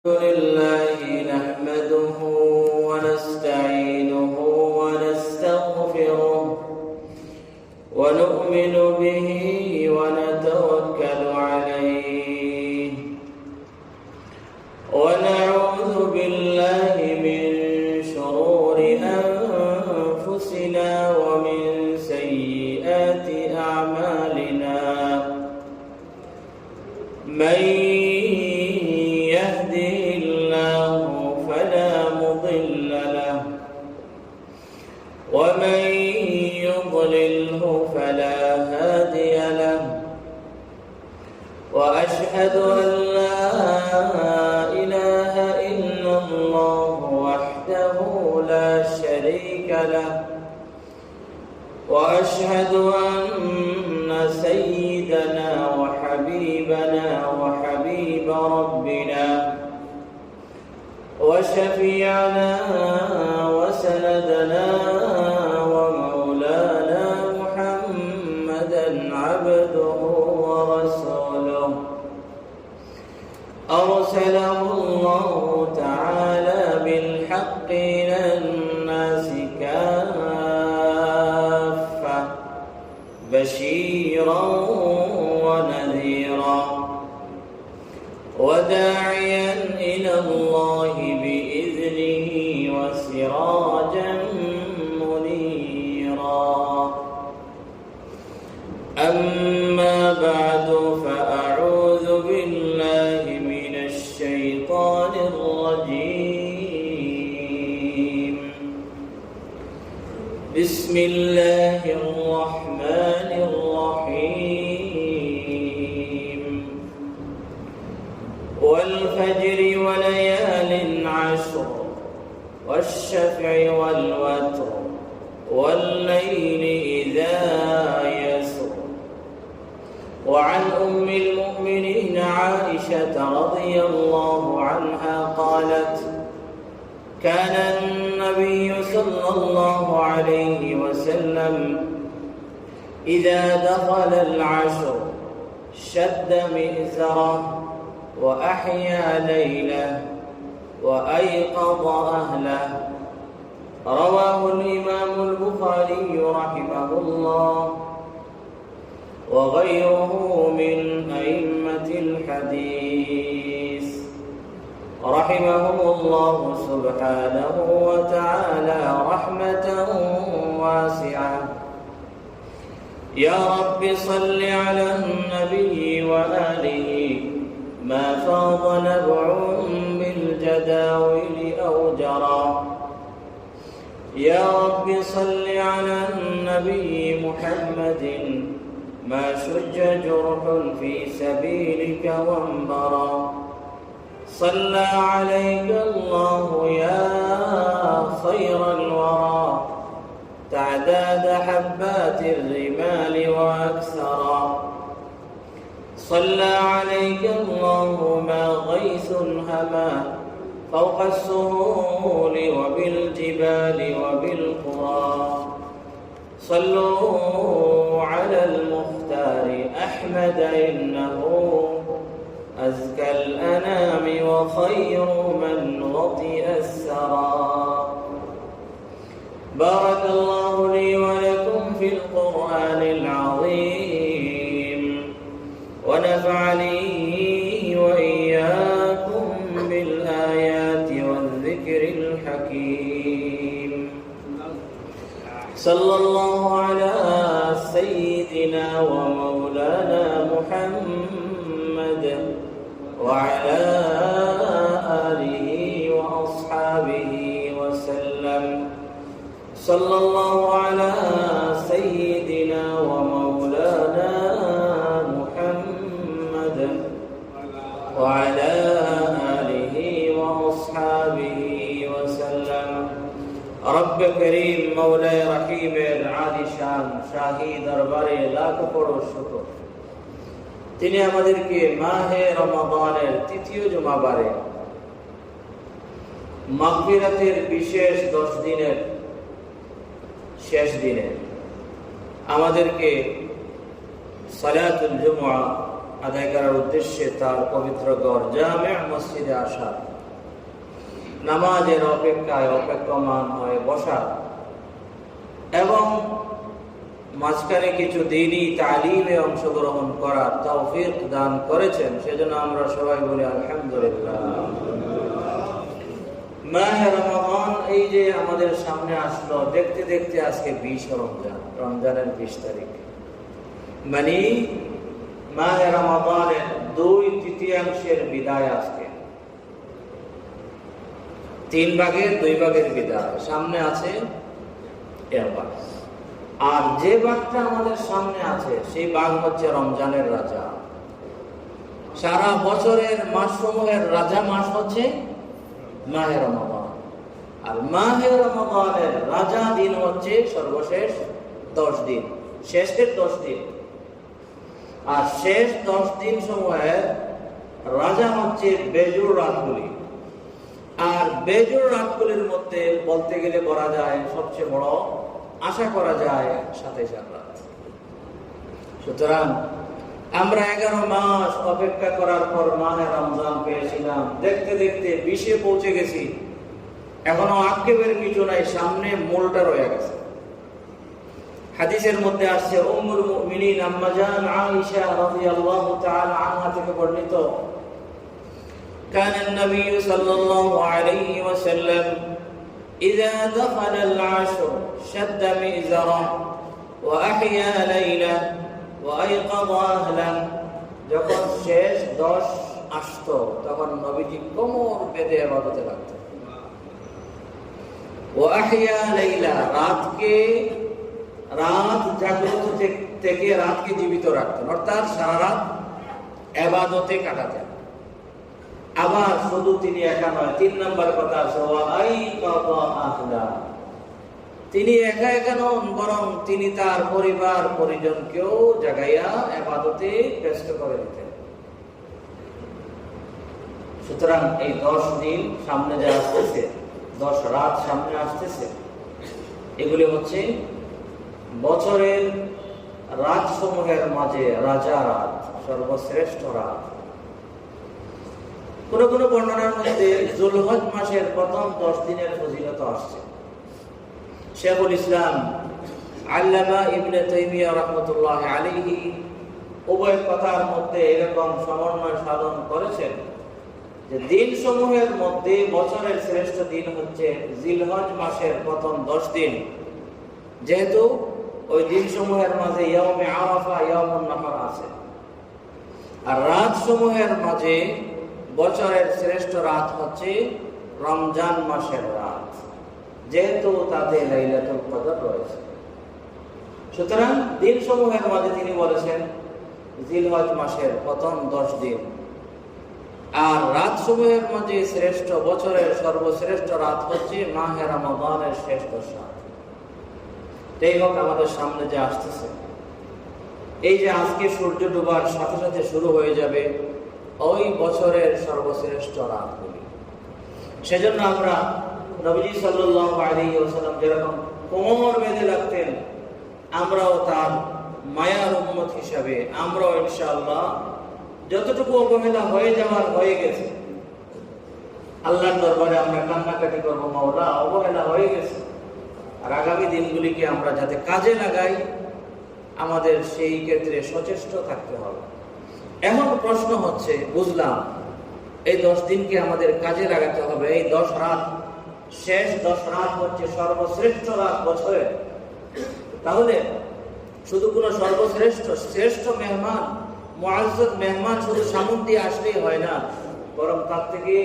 لله نحمده ونستعينه ونستغفره ونؤمن به ونتوكل عليه ونعوذ بالله من شرور أنفسنا ومن سيئات أعمالنا من يهده الله فلا مضل له ومن يضلله فلا هادي له وأشهد أن لا إله إلا الله وحده لا شريك له وأشهد أن سيدنا وحبيبنا وحبيب ربنا وشفيعنا وسندنا ومولانا محمدا عبده ورسوله أرسله الله تعالى بالحق إلى الناس كافة بشيرا ونذيرا وداعيا إلى الله بإذنه وسراجا منيرا أما بعد فأعوذ بالله من الشيطان الرجيم بسم الله الرحمن الرحيم والفجر وليال عشر والشفع والوتر والليل إذا يسر وعن أم المؤمنين عائشة رضي الله عنها قالت كان النبي صلى الله عليه وسلم إذا دخل العشر شد مئزره وأحيا ليله وأيقظ أهله رواه الإمام البخاري رحمه الله وغيره من أئمة الحديث رحمهم الله سبحانه وتعالى رحمة واسعة. يا رب صل على النبي وآله ما فاض نبع بالجداول أو جرى. يا رب صل على النبي محمد ما شج جرح في سبيلك وانبرى. صلى عليك الله يا خير الورى تعداد حبات الرمال وأكثرا. صلى عليك الله ما غيث هما فوق السهول وبالجبال وبالقرى. صلوا على المختار أحمد إنه أزكى الأنام وخير من وطئ الثرى. بارك الله لي ولكم في القرآن العظيم ونفعني وإياكم بالآيات والذكر الحكيم. صلى الله على سيدنا ومولانا محمد وعلى آله وأصحابه وسلم. صلى الله على سيدنا ومولانا محمد وعلى آله وأصحابه وسلم. رب كريم مولاي رحيم عالي شان শাহী দরবারে লাখ করো শুকর তিনি আমাদেরকে মাহে রমাদানের তৃতীয় জুমাবারে মাগফিরাতের বিশেষ 10 দিনের শেষ দিনে আমাদেরকে সালাতুল জুমআ আদায় করার উদ্দেশ্যে তার পবিত্র গড় জামে মসজিদে আসা, নামাজের অপেক্ষায় অপেক্ষমান হয়ে বসা এবং মাঝখানে কিছু দিনই তালিমে অংশগ্রহণ করার তৌফিক দান করেছেন। সেজন্য আমরা সবাই বলি আলহামদুলিল্লাহ। মাহে রমাদান এই যে আমাদের সামনে আসলো, দেখতে দেখতে আজকে 20 রমজানের 20 তারিখ, মানে মাহে রমাদানের 2/3 বিদায়। আজকে 3 ভাগের 2 ভাগের বিদায় সামনে আছে এবার। আর যে বাঘটা আমাদের সামনে আছে সেই বাঘ হচ্ছে রমজানের রাজা। সারা বছরের মাসসমূহের রাজা মাস হচ্ছে মাহে রমাদান, আর মাহে রমাদানের রাজা দিন হচ্ছে সর্বশেষ 10 দিন, শেষের 10 দিন। আর শেষ 10 দিন সমূহের রাজা হচ্ছে বেজুর রাতগুলি। আর বেজুর রাতগুলির মধ্যে বলতে গেলে বলা যায় সবচেয়ে বড় আশা করা যায় 27 রাত। সুতরাং আমরা 11 মাস অপেক্ষা করার পর মাহে রমজান পেয়েছিলাম, দেখতে দেখতে 20-এ পৌঁছে গেছি। এখনো আক্ষেপের কিছু নাই, সামনে মূলটা রয়ে গেছে। হাদিসের মধ্যে আসছে উম্মুল মুমিনিন আম্মা জান আয়েশা রাদিয়াল্লাহু তাআলা আনহা থেকে বর্ণিত, কানা নবী সাল্লাল্লাহু আলাইহি ওয়াসাল্লাম ইযা দাখালা আল-'আশর শাদ্দা মিযরা ওয়া আহইয়া লাইলা ওয়া আইকাযা আহলান। যখন শেষ 10 আসতো তখন নবীজি কোমর বেঁধে ইবাদতে লাগতেন। ওয়া আহইয়া লাইলা, রাত জাগ্রত থেকে রাতকে জীবিত রাখতেন, অর্থাৎ সারা রাত ইবাদতে কাটাতেন। আবার শুধু তিনি একা নয়, 3 নম্বর কথা আছে ওয়া আইকাযা আহলা, তিনি একা একা নন, বরং তিনি তার পরিবার পরিজনকেও জাগাইয়া ইবাদতে ব্যস্ত করে দিতেন। সুতরাং এই 10 দিন সামনে যে আসতেছে, 10 রাত সামনে আসতেছে, এগুলি হচ্ছে বছরের রাত সমূহের মাঝে রাজা রাত, সর্বশ্রেষ্ঠ রাত। কোন কোন বর্ণনার মধ্যে যুলহজ মাসের প্রথম 10 দিনের ফজিলত আসছে। শেখুল ইসলাম আল্লামা ইবনে তাইমিয়া রাহমাতুল্লাহ আলাইহি উভয় কথার মধ্যে এরকম সমন্বয় সাধন করেছেন যে দিন সমূহের মধ্যে বছরের শ্রেষ্ঠ দিন হচ্ছে জিলহজ মাসের প্রথম 10 দিন, যেহেতু ওই দিন সমূহের মাঝে ইয়াউমে আরাফা, ইয়াউমুন নাহর আছে। আর রাত সমূহের মাঝে বছরের শ্রেষ্ঠ রাত হচ্ছে রমজান মাসের রাত, যেহেতু তাতে লাইলাতুল কদর রয়েছে। সুতরাং দিন সমূহের মাঝে তিনি বলেছেন জিলহজ মাসের প্রথম 10 দিন। আর রাত সমূহের মাঝে শ্রেষ্ঠ, বছরের সর্বশ্রেষ্ঠ রাত হচ্ছে মাহে রমাদানের শেষ 10 রাত। এই হোক আমাদের সামনে যে আসতেছে, এই যে আজকে সূর্য ডোবার সাথে সাথে শুরু হয়ে যাবে ওই বছরের সর্বশ্রেষ্ঠ রাতগুলি। সেজন্য আমরা নবীজি সাল্লাল্লাহু আলাইহি ওয়াসাল্লাম যেরকম কোমর বেঁধে রাখতেন, আমরাও তার মায়ার উম্মত হিসাবে আমরাও ইনশাআল্লাহ যতটুকু অবহেলা হয়ে যাওয়ার হয়ে গেছে, আল্লাহর দরবারে আমরা কান্নাকাটি করবো, মাওলা অবহেলা হয়ে গেছে। আর আগামী দিনগুলিকে আমরা যাতে কাজে লাগাই, আমাদের সেই ক্ষেত্রে সচেষ্ট থাকতে হবে। এমন প্রশ্ন হচ্ছে, বুঝলাম এই 10 দিনকে আমাদের কাজে লাগাতে হবে। এই 10 রাত, শেষ 10 রাত হচ্ছে সর্বশ্রেষ্ঠ রাত বছরের। তাহলে শুধু কোনো সর্বশ্রেষ্ঠ শ্রেষ্ঠ মেহমান, মুআজ্জাজ মেহমান শুধু সামুন দিয়ে আসলেই হয় না, বরং তার থেকে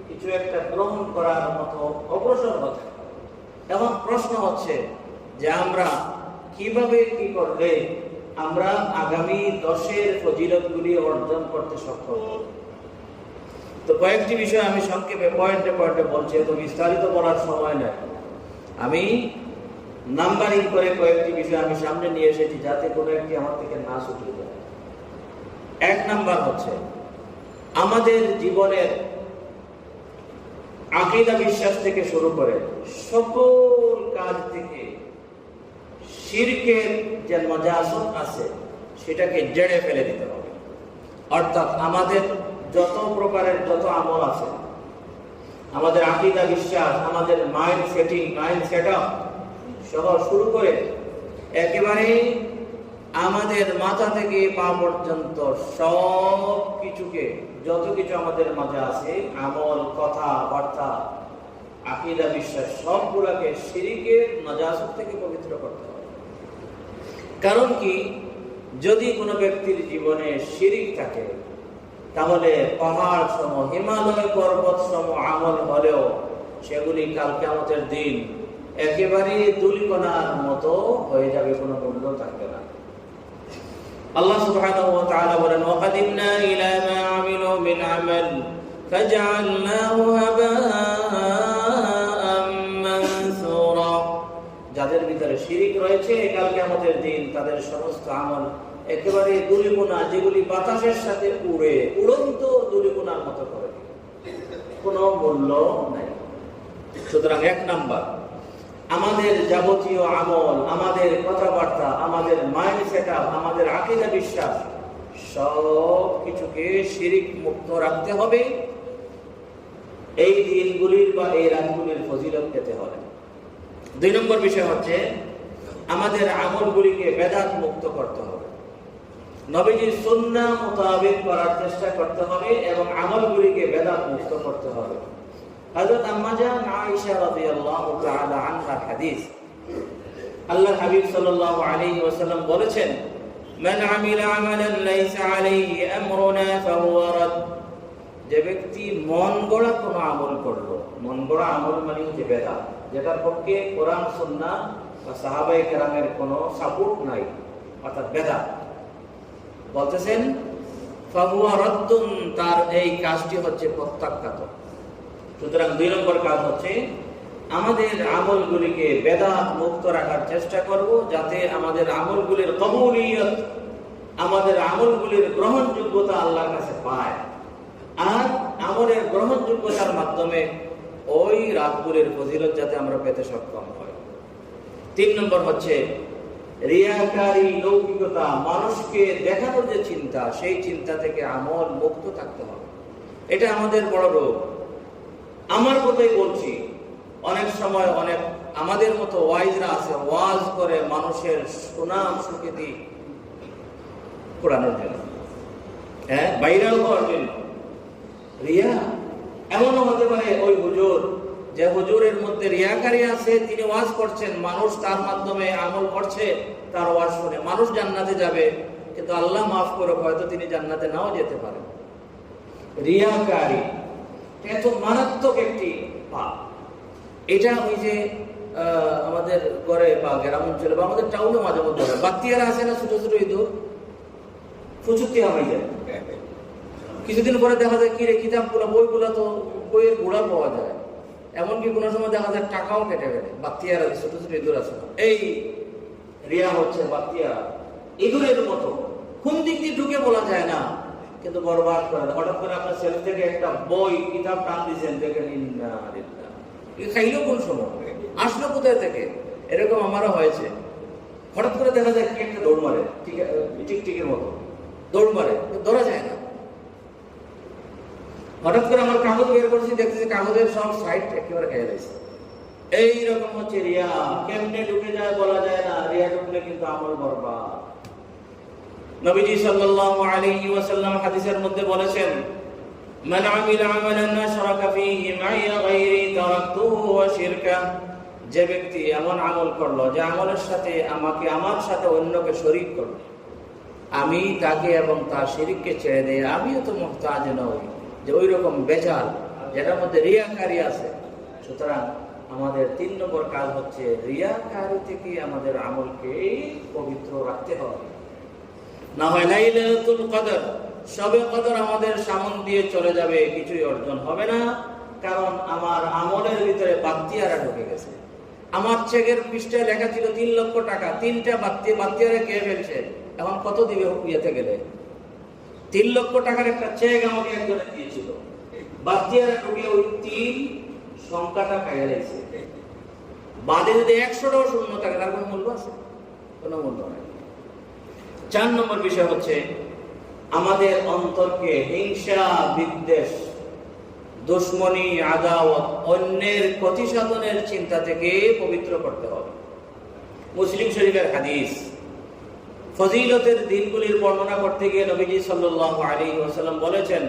কিছু একটা গ্রহণ করার মতো অগ্রসর হতে। এখন প্রশ্ন হচ্ছে যে আমরা কিভাবে কি করলে আমরা আগামী 10-এর ফজিলতগুলি অর্জন করতে সক্ষম হব। তো কয়েকটি বিষয় আমি সংক্ষেপে পয়েন্টে পয়েন্টে বলছি, তো বিস্তারিত বলার সময় নেই। আমি নাম্বারিং করে কয়েকটি বিষয় আমি সামনে নিয়ে এসেছি, যাতে কোনো একটি আমার থেকে না ছুটে যায়। 1 নাম্বার হচ্ছে আমাদের জীবনের আকীদা বিশ্বাস থেকে শুরু করে সকল কাজ থেকে শিরকের যে নজাসত আছে সেটাকে জেড়ে ফেলে দিতে হবে। অর্থাৎ আমাদের যত প্রকারের যত আমল আছে, আমাদের আকীদা বিশ্বাস, আমাদের মাইন্ড সেটিং, মাইন্ড সেটআপ সহ শুরু করে একেবারে আমাদের মাথা থেকে পা পর্যন্ত সব কিছুকে, যত কিছু আমাদের মাঝে আছে, আমল, কথা, বার্তা, আকীদা বিশ্বাস, সবগুলোকে শিরকের নাজাসত থেকে পবিত্র করতে হবে। কারণ কি, যদি কোনো ব্যক্তির জীবনে শিরক থাকে, তাহলে পাহাড় সম, হিমালয় পর্বত সম আমল হলেও সেগুলি কাল কিয়ামতের দিন একেবারে ধূলিকণার মতো হয়ে যাবে, কোনো মূল্য থাকবে না। আল্লাহ সুবহানাহু ওয়া তাআলা বলেন, ওয়াকাদিমনা ইলা মা আমিলু মিন আমাল ফাজআলনাহু হাবাআম মানসুরা। যাদের ভিতরে শিরক রয়েছে, কাল কিয়ামতের দিন তাদের সমস্ত আমল একেবারে ধূলিকণা, যেগুলি বাতাসের সাথে উড়ে, উড়ন্ত ধূলিকণার মতো করে, কোনো মূল্য নাই। সুতরাং 1 নাম্বার, আমাদের যাবতীয় আমল, আমাদের কথাবার্তা, আমাদের মাইন্ড সেটআপ, আমাদের আকীদা বিশ্বাস সব কিছুকে শিরক মুক্ত রাখতে হবে। এই দিনগুলির বা এই রাতগুলির ফজিলত পেতে হবে। 2 নম্বর বিষয় হচ্ছে আমাদের আমলগুলিকে বেদাত মুক্ত করতে হবে, নবীজির সুন্নাহ মোতাবেক করার চেষ্টা করতে হবে এবং আমলগুলিকে বেদাত মুক্ত করতে হবে। হযরত আম্মা জান আয়েশা রাদিয়াল্লাহু তাআলা আনহার হাদিস, আল্লাহর হাবিব সাল্লাল্লাহু আলাইহি ওয়াসাল্লাম বলেছেন, মান আমিলা আমালান লাইসা আলাইহি আমরুনা ফাহুয়া রাদ। যে ব্যক্তি মন গড়া কোনো আমল করলো, মন গড়া আমল মানে হচ্ছে বেদাত, যেটার পক্ষে কোরআন সুন্নাহ বা সাহাবায়ে কেরামের কোনো সাপোর্ট নাই, অর্থাৎ বেদাত, বলতেছেন ফাহুয়া রাদ্দুন, তার এই কাজটি হচ্ছে প্রত্যাখ্যাত। সুতরাং 2 নম্বর কাজ হচ্ছে আমাদের আমলগুলিকে বেদাত মুক্ত রাখার চেষ্টা করব, যাতে আমাদের আমলগুলির কবুলিয়ত, আমাদের আমলগুলির গ্রহণযোগ্যতা আল্লাহর কাছে পায়, আর আমলের গ্রহণযোগ্যতার মাধ্যমে ওই রাতগুলির ফজিলত যাতে আমরা পেতে সক্ষম হই। 3 নম্বর হচ্ছে রিয়াকারী, লৌকিকতা, মানুষকে দেখানোর যে চিন্তা, সেই চিন্তা থেকে আমল মুক্ত থাকতে হবে। এটা আমাদের বড় রোগ। আমার কথাই বলছি, অনেক সময় অনেক আমাদের মতো ওয়াইজরা আছে, ওয়াজ করে মানুষের সুনাম সুখ্যাতি কুড়ানোর জন্য, ভাইরাল হওয়ার জন্য। রিয়া এমনও হতে পারে ওই হুজুর, যে হুজুরের মধ্যে রিয়াকারী আছে, তিনি ওয়াজ করছেন, মানুষ তার মাধ্যমে আমল করছে, তার ওয়াজ শুনে মানুষ জান্নাতে যাবে, কিন্তু আল্লাহ মাফ করে হয়তো তিনি জান্নাতে নাও যেতে পারেন। রিয়াকারী এত মারাত্মক একটি পাপ। এটা ওই যে আমাদের ঘরে বা গ্রাম অঞ্চলে বা আমাদের টাউনে মাঝে মধ্যে বাত্তিয়ারা আছে না, ছোট ছোট ইঁদুর, ফুচুতি হয়ে যায়। কিছুদিন পরে দেখা যায় কিরে কিতাবগুলো, বইগুলো তো বইয়ের গুঁড়া পাওয়া যায়, এমনকি কোনো সময় দেখা যায় টাকাও কেটে গেলে। বাত্তিয়ারা, ছোট ছোট ইঁদুর আছে না, এই রিয়া হচ্ছে বাত্তিয়ারা, ইঁদুরের মতো, কোন দিক দিয়ে ঢুকে বলা যায় না, কিন্তু বরবাদ করে। হঠাৎ করে আপনার সেলফ থেকে একটা বই, কিতাব টান দিয়েছেন, দেখেন খাইলো কোন সময়, আসলো কোথায় থেকে। এরকম আমারও হয়েছে। হঠাৎ করে দেখা যায় কি একটা দৌড় মারে, টিকটিকের মতো দৌড় মারে, ধরা যায় না। হঠাৎ করে আমার কাগজ বের করছি, দেখতেছি কাগজের সব সাইড একেবারে খেয়ে দিয়েছে। এইরকম হচ্ছে রিয়া। কেমনে ঢুকে যায় বলা যায় না, রিয়া ঢুকলে কিন্তু আমল বরবাদ। নবীজি সাল্লাল্লাহু আলাইহি ওয়াসাল্লাম হাদিসের মধ্যে বলেছেন, মান আমিলা আমালান আশরাকা ফীহি মাইয়া গায়রি তারাকতুহু ওয়া শিরকা। যে ব্যক্তি এমন আমল করলো যে আমলের সাথে আমার সাথে অন্যকে শরীক করলো, আমি তাকে এবং তার শিরককে ছেড়ে দেই, আমিও তো মুহতাজ নই, যে ওই রকম বেজাল যেটার মধ্যে রিয়াকারী আছে। সুতরাং আমাদের 3 নম্বর কাজ হচ্ছে রিয়াকারী থেকে আমাদের আমলকে পবিত্র রাখতে হবে। না হয় লাইলাতুল কদর, শবে কদর আমাদের সামনে দিয়ে চলে যাবে, কিছুই অর্জন হবে না। কারণ আমার আমলের ভিতরে বাত্তিয়ারা ঢুকে গেছে। আমার চেকের পৃষ্ঠায় লেখা ছিল 3 লক্ষ টাকা, 3টা বাত্তিয়ারা কে ফেলছে, এখন কত দিবে ইয়েতে গেলে। 3 লক্ষ টাকার একটা চেক আমাকে একজনে দিয়েছিল, বাত্তিয়ারা ঢুকে ওই 3 সংখ্যাটা খাইয়া গেছে। বাদে যদি 100টাও শূন্য থাকে, তার কোনো মূল্য আছে? কোনো মূল্য নাই। 4 নম্বর বিষয় হচ্ছে আমাদের অন্তরকে হিংসা, বিদ্বেষ, দুশ্মনী, আদাওয়াত, অন্যের ক্ষতি সাধনের চিন্তা থেকে পবিত্র করতে হবে। মুসলিম শরীফের হাদিস। ফজিলতের দিনগুলির বর্ণনা করতে গিয়ে নবীজি সাল্লাল্লাহু আলাইহি ওয়াসাল্লাম বলেছেন,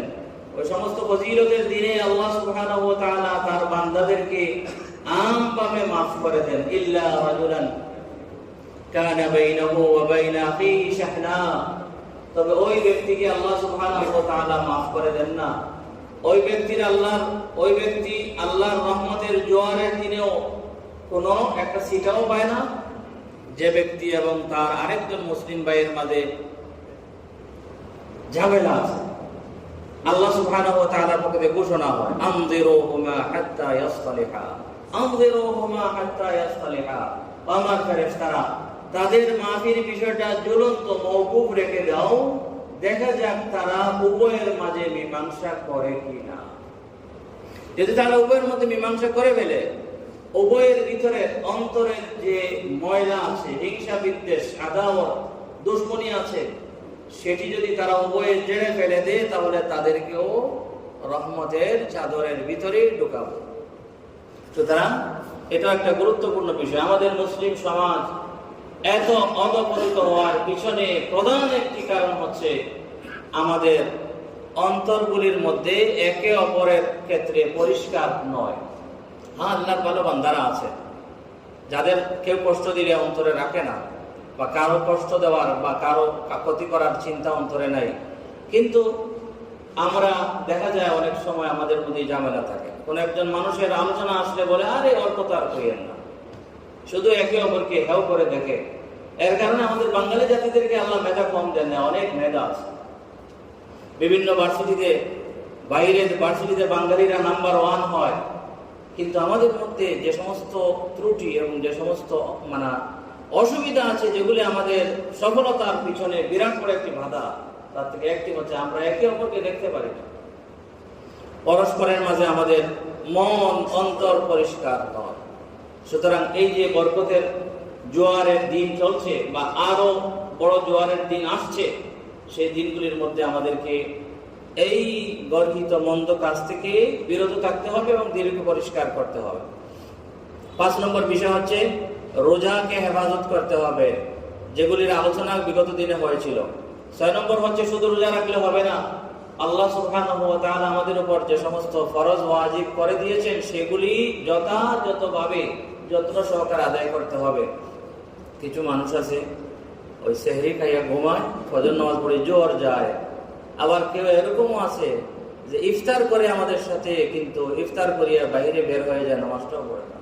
ওই সমস্ত ফজিলতের দিনে আল্লাহ সুবহানাহু ওয়া তাআলা তার বান্দাদেরকে আমভাবে মাফ করে দেন। ইল্লা রাজুলান কানা বাইনাহু ওয়া বাইনা আখিহি শাহনা, তবে ওই ব্যক্তিকে আল্লাহ সুবহানাহু ওয়া তাআলা মাফ করে দেন না ওই ব্যক্তি আল্লাহর রহমতের জোয়ারের দিনেও কোনো একটা সিটাও পায় না, যে ব্যক্তি এবং তার আরেকজন মুসলিম ভাইয়ের মাঝে ঝামেলা আছে। আল্লাহ সুবহানাহু ওয়া তাআলার পক্ষ থেকে ঘোষণা হয়, আনযিরুহুমা হাত্তা ইয়াসতালিহা, আনযিরুহুমা হাত্তা ইয়াসতালিহা। আমার ফেরেশতারা, তাদের মাফির বিষয়টা ঝুলন্ত মওকুফ রেখে দাও, দেখা যাক তারা উভয়ের মাঝে মীমাংসা করে কিনা। যদি তারা উভয়ের মধ্যে মীমাংসা করে ফেলে, উভয়ের ভিতরে অন্তরের যে ময়লা আছে, হিংসা, বিদ্বেষ, আদাওয়াত, দুশ্মনী আছে, সেটি যদি তারা উভয়ে জেনে ফেলে দেয়, তাহলে তাদেরকেও রহমতের চাদরের ভিতরে ঢুকাবো। সুতরাং এটা একটা গুরুত্বপূর্ণ বিষয়। আমাদের মুসলিম সমাজ এত অধপতিত হওয়ার পিছনে প্রধান একটি কারণ হচ্ছে আমাদের অন্তরগুলির মধ্যে একে অপরের ক্ষেত্রে পরিষ্কার নয়। হ্যাঁ, আল্লাহর ভালো বান্দারা আছে যাদের কেউ কষ্ট দিলে অন্তরে রাখে না, বা কারো কষ্ট দেওয়ার বা কারো ক্ষতি করার চিন্তা অন্তরে নাই, কিন্তু আমরা দেখা যায় অনেক সময় আমাদের মধ্যে ঝামেলা থাকে। কোন একজন মানুষের আলোচনা আসলে বলে, আরে ওর কথা আর কইেন না, শুধু একে অপরকে হেও করে দেখে। এর কারণে আমাদের বাঙালি জাতিদেরকে আল্লাহ মেধা কম দেন না, অনেক মেধা আছে। বিভিন্ন ভার্সিটিতে, বাইরের ভার্সিটিতে বাঙালিরা নাম্বার 1 হয়, কিন্তু আমাদের মধ্যে যে সমস্ত ত্রুটি এবং যে সমস্ত অসুবিধা আছে, যেগুলি আমাদের সফলতার পিছনে বিরাট বড় একটি বাধা, তার থেকে একটি হচ্ছে আমরা একে অপরকে দেখতে পারি না। পরস্পরের মাঝে আমাদের মন অন্তর পরিষ্কার নয়। সুতরাং এই যে বরকতের জোয়ারের দিন চলছে, বা আরো বড় জোয়ারের দিন আসছে, সেই দিনগুলির মধ্যে আমাদেরকে এই গর্হিত মন্দ কাজ থেকে বিরত থাকতে হবে এবং দিলকে পরিষ্কার করতে হবে। 5 নম্বর বিষয় হচ্ছে রোজাকে হেফাজত করতে হবে, যেগুলির আলোচনা বিগত দিনে হয়েছিল। 6 নম্বর হচ্ছে শুধু রোজা রাখলে হবে না, আল্লাহ সুবহানাহু ওয়া তাআলা আমাদের উপর যে সমস্ত ফরজ ওয়াজিব করে দিয়েছেন, সেগুলি যথাযথভাবে যত্ন সহকারে আদায় করতে হবে। কিছু মানুষ আছে ওই সেহরি খাইয়া ঘুমায়, ফজর নামাজ পড়ে জোর যায়। আবার কেউ এরকমও আছে যে ইফতার করে আমাদের সাথে, কিন্তু ইফতার করিয়া বাইরে বের হয়ে যায়, নামাজটাও পড়ে না।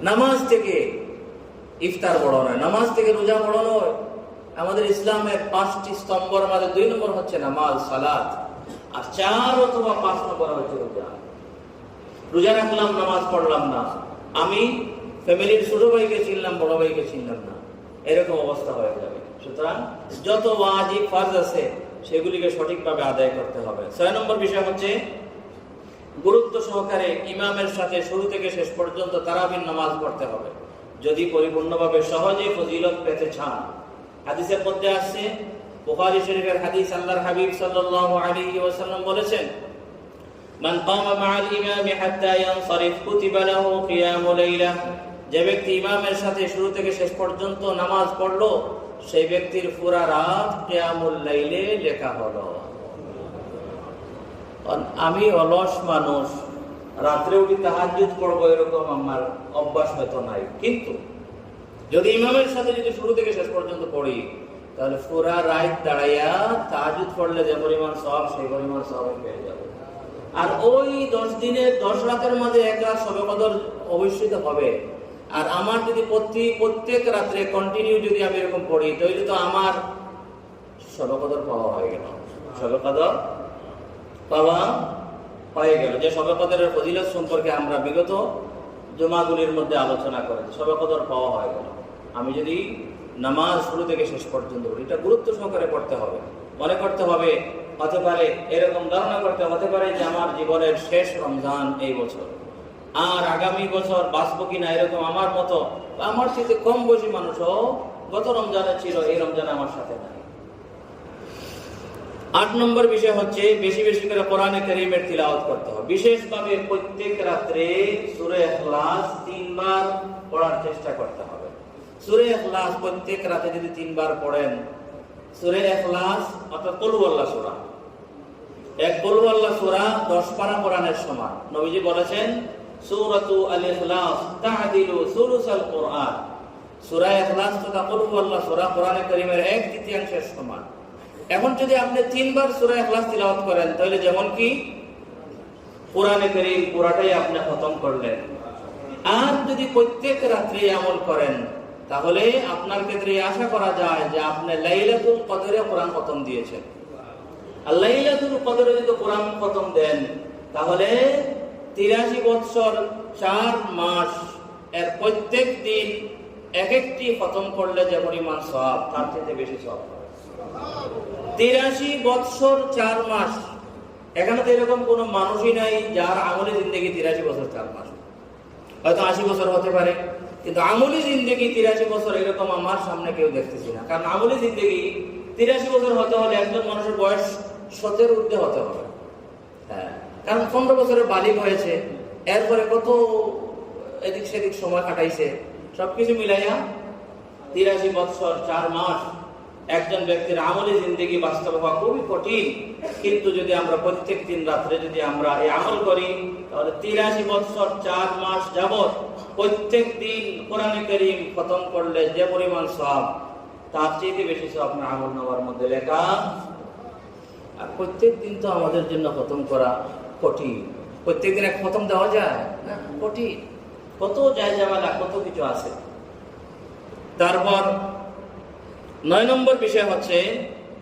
নামাজ থেকে ইফতার বড় নয়, নামাজ থেকে রোজা বড় নয়। আমাদের ইসলামের 5টি স্তম্ভের মধ্যে 2 নম্বর হচ্ছে নামাজ, সালাত, আর 4 অথবা 5 নম্বর হচ্ছে রোজা। রোজা রাখলাম, নামাজ পড়লাম না, আমি ফ্যামিলির ছোট ভাইকে চিনলাম, বড় ভাইকে চিনলাম না, এরকম অবস্থা হয়ে যাবে। সুতরাং যত ওয়াজিব ফরজ আছে সেগুলিকে সঠিকভাবে আদায় করতে হবে। 6 নম্বর বিষয় হচ্ছে গুরুত্ব সহকারে ইমামের সাথে শুরু থেকে শেষ পর্যন্ত তারাবির নামাজ পড়তে হবে, যদি পরিপূর্ণভাবে সহজে ফজিলত পেতে চান। হাদিসের মধ্যে আসছে, বুখারী শরীফের হাদিস, আল্লাহর হাবিব সাল্লাল্লাহু আলাইহি ওয়াসাল্লাম বলেছেন, মান কামা মা'আল ইমামি হাত্তা ইয়ানসারিফ কুতিবা লাহু কিয়ামু লাইলা, যে ব্যক্তি ইমামের সাথে শুরু থেকে শেষ পর্যন্ত নামাজ পড়লো, সেই ব্যক্তির পুরা রাত কিয়ামুল লাইলে লেখা হলো। আমি অলস মানুষ, রাত্রে উঠি তাহাজ্জুদ পড়বো, এরকম আমার অভ্যাস হয়তো নাই, কিন্তু যদি ইমামের সাথে যদি শুরু থেকে শেষ পর্যন্ত পড়ি, তাহলে পুরা রাত দাঁড়াইয়া তাহাজ্জুদ পড়লে যে পরিমাণ সওয়াব, সেই পরিমাণ সওয়াব পেয়ে যাবে। আর ওই 10 দিনের 10 রাতের মধ্যে এক রাত শবে কদর অবশ্যই হবে। আর আমার যদি প্রত্যেক রাত্রে কন্টিনিউ যদি আমি এরকম পড়ি, তাহলে তো আমার শবে কদর পাওয়া হয়ে গেল, শবে কদর পাওয়া হয়ে গেল। যে শবে কদরের ফজিলত সম্পর্কে আমরা বিগত জুমাগুলির মধ্যে আলোচনা করেছি, শবে কদর পাওয়া হয়ে গেল। আমি যদি নামাজ শুরু থেকে শেষ পর্যন্ত পড়ি, এটা গুরুত্ব সহকারে পড়তে হবে। মনে করতে হবে, হতে পারে এরকম ধারণা করতে হতে পারে যে আমার জীবনের শেষ রমজান এই বছর, আর আগামী বছর বাঁচবো কিনা, এরকম আমার মতো আমার সাথে কম বয়সী মানুষও গত রমজানে ছিল, এই রমজানে আমার সাথে নাই। 8 নম্বর বিষয় হচ্ছে বেশি বেশি করে কোরআনে কারীমের তিলাওয়াত করতে হবে। বিশেষভাবে প্রত্যেক রাত্রে সূরা ইখলাস 3 বার পড়ার চেষ্টা করতে হবে। সূরা ইখলাস প্রত্যেক রাতে যদি 3 বার পড়েন, সূরা ইখলাস অর্থাৎ কুল হুয়াল্লাহ সূরা, এক কুল হুয়াল্লাহ সূরা 10 পারা কোরআনের সমান। নবীজি বলেছেন সূরাতু আল ইখলাস তা'দিলু সুলুসাল কোরআন। সূরা ইখলাস তথা কুল হুয়াল্লাহ সূরা কোরআনে কারীমের 1/3 সমান। এখন যদি আপনি 3 বার সূরা ইখলাস তিলাওয়াত করেন, তাহলে যেমন কি কোরআনে কারীম পুরাটাই আপনি খতম করলেন। আর যদি প্রত্যেক রাত্রে আমল করেন, তাহলে আপনার ক্ষেত্রে আশা করা যায় যে আপনি লাইলাতুল কদরে কোরআন খতম দিয়েছেন। আর লাইলাতুল কদরে যদি কোরআন খতম দেন, তাহলে 83 বৎসর 4 মাস এর প্রত্যেক দিন এক একটি খতম করলে যে পরিমাণ সওয়াব, তার থেকে বেশি সওয়াব। 83 বৎসর 4 মাস, এখানে তো এরকম কোন মানুষই নাই যার আমলি জিন্দেগি 83 বছর 4 মাস। হয়তো 80 বছর হতে পারে, কিন্তু আমলি জিন্দেগি 83 বছর এরকম আমার সামনে কেউ দেখতেছি না। কারণ আমলি জিন্দেগি 83 বছর হতে হলে একজন মানুষের বয়স 17 ঊর্ধ্বে হতে হবে। হ্যাঁ, কারণ 15 বছরের বালিগ হয়েছে, এরপরে কত এদিক সেদিক সময় কাটাইছে, সবকিছু মিলাইয়া 83 বৎসর 4 মাস একজন ব্যক্তির আমলি জিন্দেগি বাস্তব হওয়া খুবই কঠিন। কিন্তু যদি আমরা প্রত্যেক দিন রাত্রে যদি আমরা এই আমল করি, তাহলে 83 বৎসর 4 মাস যাবত প্রত্যেক দিন কোরআনে কারীম খতম করলে যে পরিমাণ সওয়াব, তার চেয়ে বেশি সওয়াব আপনার আমলনামার মধ্যে লেখা। আর প্রত্যেক দিন তো আমাদের জন্য খতম করা কঠিন। প্রত্যেক দিন এক খতম দেওয়া যায় না, কঠিন। কত জায়জামালা, কত কিছু আছে। তারপর 9 নম্বর বিষয় হচ্ছে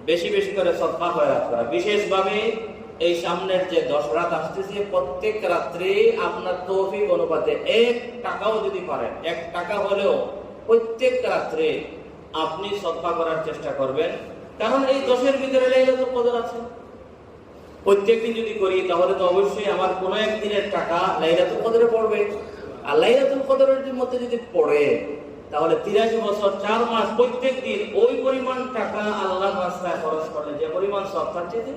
বেশি বেশি করে সদকা খয়রাত করা। বিশেষভাবে এই সামনের যে 10 রাত আসতেছে, প্রত্যেক রাত্রে আপনার তৌফিক অনুপাতে 1 টাকাও যদি পারেন, 1 টাকা হলেও প্রত্যেক রাত্রে আপনি সদকা করার চেষ্টা করবেন। কারণ এই 10-এর ভিতরে লাইলাতুল কদর আছে। প্রত্যেকদিন যদি করি, তাহলে তো অবশ্যই আমার কোনো একদিনের টাকা লাইলাতুল কদরে পড়বে। আর লাইলাতুল কদরের মধ্যে যদি পড়ে, তাহলে 83 বছর 4 মাস প্রত্যেক দিন ওই পরিমাণ টাকা আল্লাহর রাস্তায় খরচ করলে যে পরিমাণ সওয়াব, তার চেয়ে।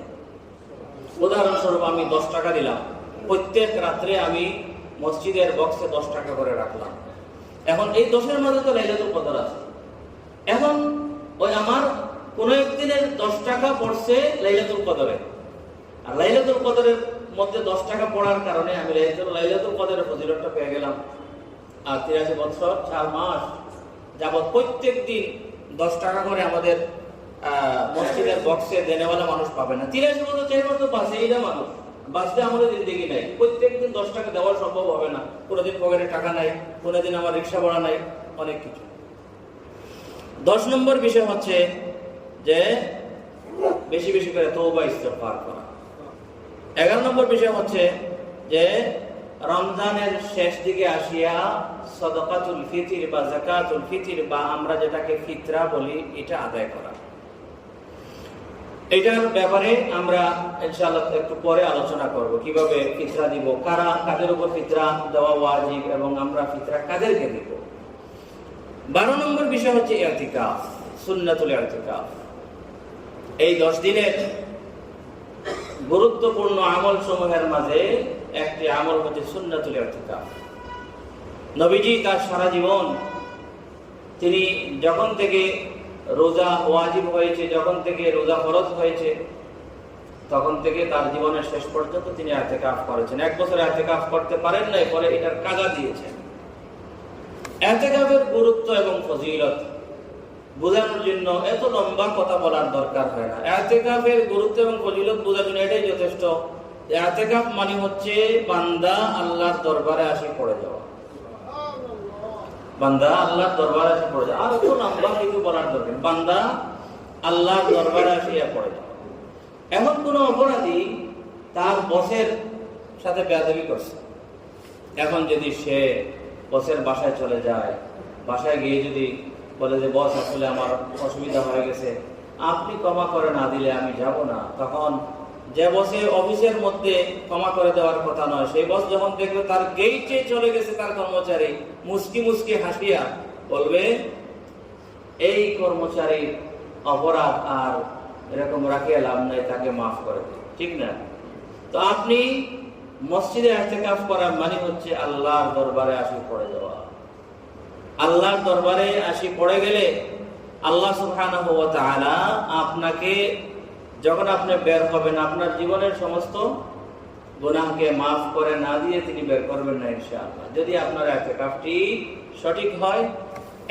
উদাহরণস্বরূপ আমি 10 টাকা দিলাম, প্রত্যেক রাত্রে আমি মসজিদের বক্সে 10 টাকা করে রাখলাম। এখন এই 10-এর মধ্যে তো লাইলাতুল কদর আছে। এখন ওই আমার কোন একদিনের 10 টাকা পড়ছে লাইলাতুল কদরে, আর লাইলাতুল কদরের মধ্যে 10 টাকা পড়ার কারণে আমি লাইলাতুল কদরের ফজিলতটা পেয়ে গেলাম। আর 83 বছর 4 মাস যাবত প্রত্যেক দিন 10 টাকা করে আমাদের মসজিদের বক্সে দেনেওয়ালা মানুষ পাবে না। 83 বছর 4 মাস তো বাঁচে, এইটা মানুষ বাঁচতে আমাদের জিন্দেগি নাই। প্রত্যেক দিন 10 টাকা দেওয়া সম্ভব হবে না। কোনোদিন পকেটে টাকা নাই, কোনোদিন আমার রিক্সা ভাড়া নাই, অনেক কিছু। 10 নম্বর বিষয় হচ্ছে যে বেশি বেশি করে তওবা ইস্তেগফার করা। 11 নম্বর বিষয় হচ্ছে যে রমজানের শেষ দিকে আসিয়া সাদাকাতুল ফিতর বা যাকাতুল ফিতর বা আমরা যেটাকে ফিতরা বলি, এটা আদায় করা। এটার ব্যাপারে আমরা ইনশাআল্লাহ একটু পরে আলোচনা করব, কিভাবে ফিতরা দিব, কাদের উপর ফিতরা দেওয়া ওয়াজিব এবং আমরা ফিতরা কাদেরকে দিব। 12 নম্বর বিষয় হচ্ছে ইতিকাফ, সুন্নাতুল ইতিকাফ। এই 10 দিনের গুরুত্বপূর্ণ আমল সমূহের মাঝে একটি আমল হচ্ছে সুন্নাতুল ইতিকাফ। নবীজি তার সারা জীবন, তিনি যখন থেকে রোজা ওয়াজিব হয়েছে, যখন থেকে রোজা ফরজ হয়েছে, তখন থেকে তার জীবনের শেষ পর্যন্ত তিনি ইতিকাফ করেছেন। 1 বছর ইতিকাফ করতে পারেন নাই, পরে এটার কাজা দিয়েছেন। ইতিকাফের গুরুত্ব এবং ফজিলত বোঝানোর জন্য এত লম্বা কথা বলার দরকার হয় না। ইতিকাফের গুরুত্ব এবং ফজিলত বোঝার জন্য এটাই যথেষ্ট। ইতিকাফ মানে হচ্ছে বান্দা আল্লাহর দরবারে আসি পড়ে যাওয়া। বান্দা আল্লাহর দরবারে আসি পড়ে যাওয়া, আর কোনো লম্বা কিছু বলার দরকার। বান্দা আল্লাহর দরবারে আসিয়া পড়ে যাওয়া। এমন কোন অপরাধী তার বসের সাথে বেয়াদবি করছে, এখন যদি সে বসের বাসায় চলে যায়, বাসায় গিয়ে যদি বলে যে বস আসলে আমার অসুবিধা হয়ে গেছে, আপনি ক্ষমা করে না দিলে আমি যাব না, তখন যে বসে অফিসের মধ্যে ক্ষমা করে দেওয়ার কথা নয়, সেই বস যখন দেখবে তার গেইটে চলে গেছে তার কর্মচারী, মুস্কি মুস্কি হাসিয়া বলবে এই কর্মচারীর অপরাধ আর এরকম রাখিয়া লাভ নাই, তাকে মাফ করে দিন, ঠিক না? তো আপনি মসজিদে ইতিকাফ করা মানে হচ্ছে আল্লাহর দরবারে আসি পড়ে যাওয়া। আল্লাহর দরবারে আসি পড়ে গেলে আল্লাহ সুবহানাহু ওয়া তাআলা আপনাকে, যখন আপনি বের হবেন, আপনার জীবনের সমস্ত গুনাহকে মাফ করে না দিয়ে তিনি বের করবেন না ইনশাআল্লাহ, যদি আপনার ইতিকাফটি সঠিক হয়।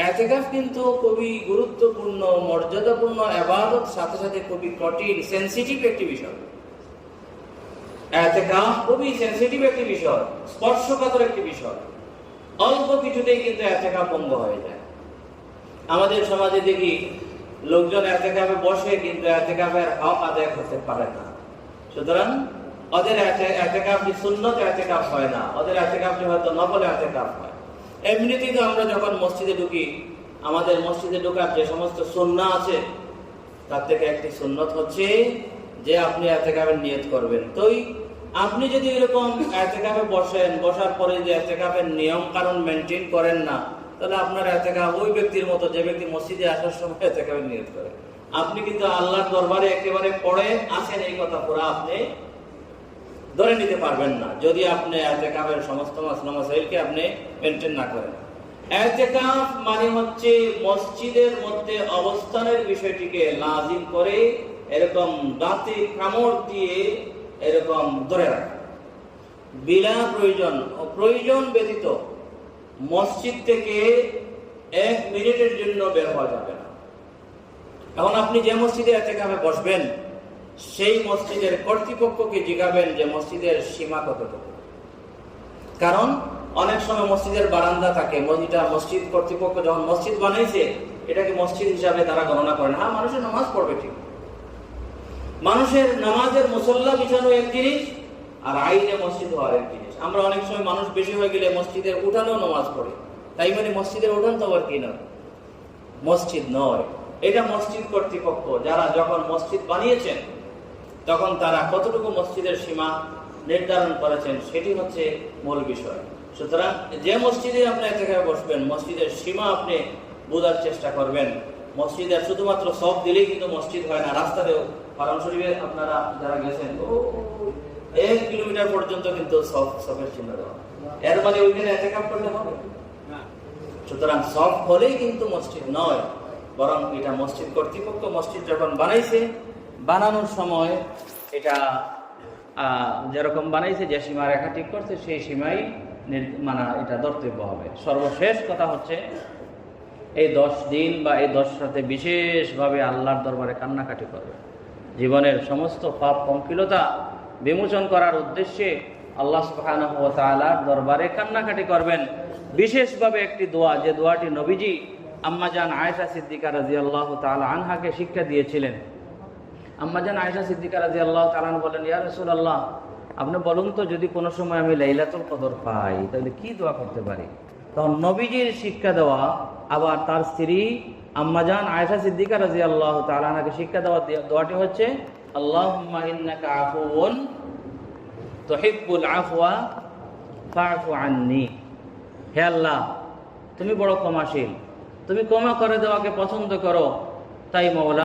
ইতিকাফ কিন্তু খুবই গুরুত্বপূর্ণ, মর্যাদাপূর্ণ ইবাদত, সাথে সাথে খুবই কঠিন, সেনসিটিভ একটি বিষয়। ইতিকাফ খুবই সেনসিটিভ একটি বিষয়, স্পর্শকাতর একটি বিষয়। অল্প কিছুতেই কিন্তু ইতিকাফ ভঙ্গ হয়ে যায়। আমাদের সমাজে দেখি লোকজন ইতিকাফে বসে কিন্তু ইতিকাফের হক আদায় করতে পারে না। সুতরাং ওদের ইতিকাফটি সুন্নত ইতিকাফ হয় না, ওদের ইতিকাফটি হয়তো নফল ইতিকাফ হয়। এমনিতেই তো আমরা যখন মসজিদে ঢুকি, আমাদের মসজিদে ঢোকার যে সমস্ত সুন্নাহ আছে তার থেকে একটি সুন্নত হচ্ছে যে আপনি ইতিকাফের নিয়ত করবেন। তো আপনি যদি এরকম ইতিকাফে বসেন, বসার পরে যে ইতিকাফের নিয়ম কানুন মেনটেন করেন না, তাহলে আপনার ইতিকাফ ওই ব্যক্তির মতো যে ব্যক্তি মসজিদে আসার সময় ইতিকাফের নিয়ত করে। আপনি কিন্তু আল্লাহর দরবারে একেবারে পড়ে আসেন, এই কথা পুরো আপনি ধরে নিতে পারবেন না যদি আপনি ইতিকাফের সমস্ত মাসলা-মাসাইলকে আপনি মেনটেন না করেন। ইতিকাফ মানে হচ্ছে মসজিদের মধ্যে অবস্থানের বিষয়টিকে লাজিম করে এরকম দাঁতে কামড় দিয়ে এরকম ধরে রাখা, বিনা প্রয়োজন ব্যতীত মসজিদ থেকে 1 মিনিটের জন্য বের হওয়া যাবে না। এখন আপনি যে মসজিদে ইতিকাফে বসবেন, সেই মসজিদের কর্তৃপক্ষকে জিজ্ঞাবেন যে মসজিদের সীমা কতটুকু। কারণ অনেক সময় মসজিদের বারান্দা থাকে, মসজিদ কর্তৃপক্ষ যখন মসজিদ বানাইছে এটাকে মসজিদ হিসাবে তারা গণনা করেন। হ্যাঁ, মানুষের নামাজ পড়বে ঠিক, মানুষের নামাজের মুসল্লা বিছানো এক জিনিস আর আইনে মসজিদ হওয়ার এক জিনিস। আমরা অনেক সময় মানুষ বেশি হয়ে গেলে মসজিদের উঠানেও নামাজ পড়ি, তাই মানে মসজিদের উঠান তো আবার কি নয়, মসজিদ নয়। এটা মসজিদ কর্তৃপক্ষ যারা যখন মসজিদ বানিয়েছেন তখন তারা কতটুকু মসজিদের সীমা নির্ধারণ করেছেন সেটি হচ্ছে মূল বিষয়। সুতরাং যে মসজিদে আপনি ইতিকাফে বসবেন, মসজিদের সীমা আপনি বোঝার চেষ্টা করবেন। মসজিদের শুধুমাত্র সব দিলেই কিন্তু মসজিদ হয় না। রাস্তাতেও হারাম শরীফে আপনারা যারা গেছেন 1 কিলোমিটার পর্যন্ত কিন্তু সফের চিহ্ন দেওয়া, এর মানে ওইখানে ইতিকাফ করতে হবে। সুতরাং সফ হলেই কিন্তু মসজিদ নয়, বরং এটা মসজিদ কর্তৃপক্ষ মসজিদ যখন বানাইছে, বানানোর সময় এটা যেরকম বানাইছে, যে সীমা রেখা ঠিক করছে সেই সীমাই মানা এটা ধর্তব্য হবে। সর্বশেষ কথা হচ্ছে এই 10 দিন বা এই 10 রাতে বিশেষভাবে আল্লাহর দরবারে কান্নাকাটি করবে। জীবনের সমস্ত পাপ পঙ্কিলতা বিমোচন করার উদ্দেশ্যে আল্লাহ সুবহানাহু ওয়া তাআলার দরবারে কান্নাকাটি করবেন। বিশেষভাবে একটি দোয়া, যে দোয়াটি নবীজি আম্মাজান আয়েশা সিদ্দিকা রাদিয়াল্লাহু তাআলা আনহাকে শিক্ষা দিয়েছিলেন। আম্মাজান আয়েশা সিদ্দিকা রাদিয়াল্লাহু তাআলা বলেন, ইয়া রাসূলুল্লাহ, আপনি বলুন তো যদি কোনো সময় আমি লাইলাতুল কদর পাই তাহলে কি দোয়া করতে পারি? তখন নবীজির শিক্ষা দেওয়া, আবার তার স্ত্রী আম্মাজান আয়েশা সিদ্দিকা রাদিয়াল্লাহু তাআলা আনহাকে শিক্ষা দেওয়া দোয়াটি হচ্ছে, আল্লাহুম্মা ইন্নাকা আফুউন তুহিব্বুল আফওয়া ফা'ফু আন্নী। হে আল্লাহ, তুমি বড় ক্ষমাশীল, তুমি ক্ষমা করে দেওয়াকে পছন্দ করো, তাই মাওলা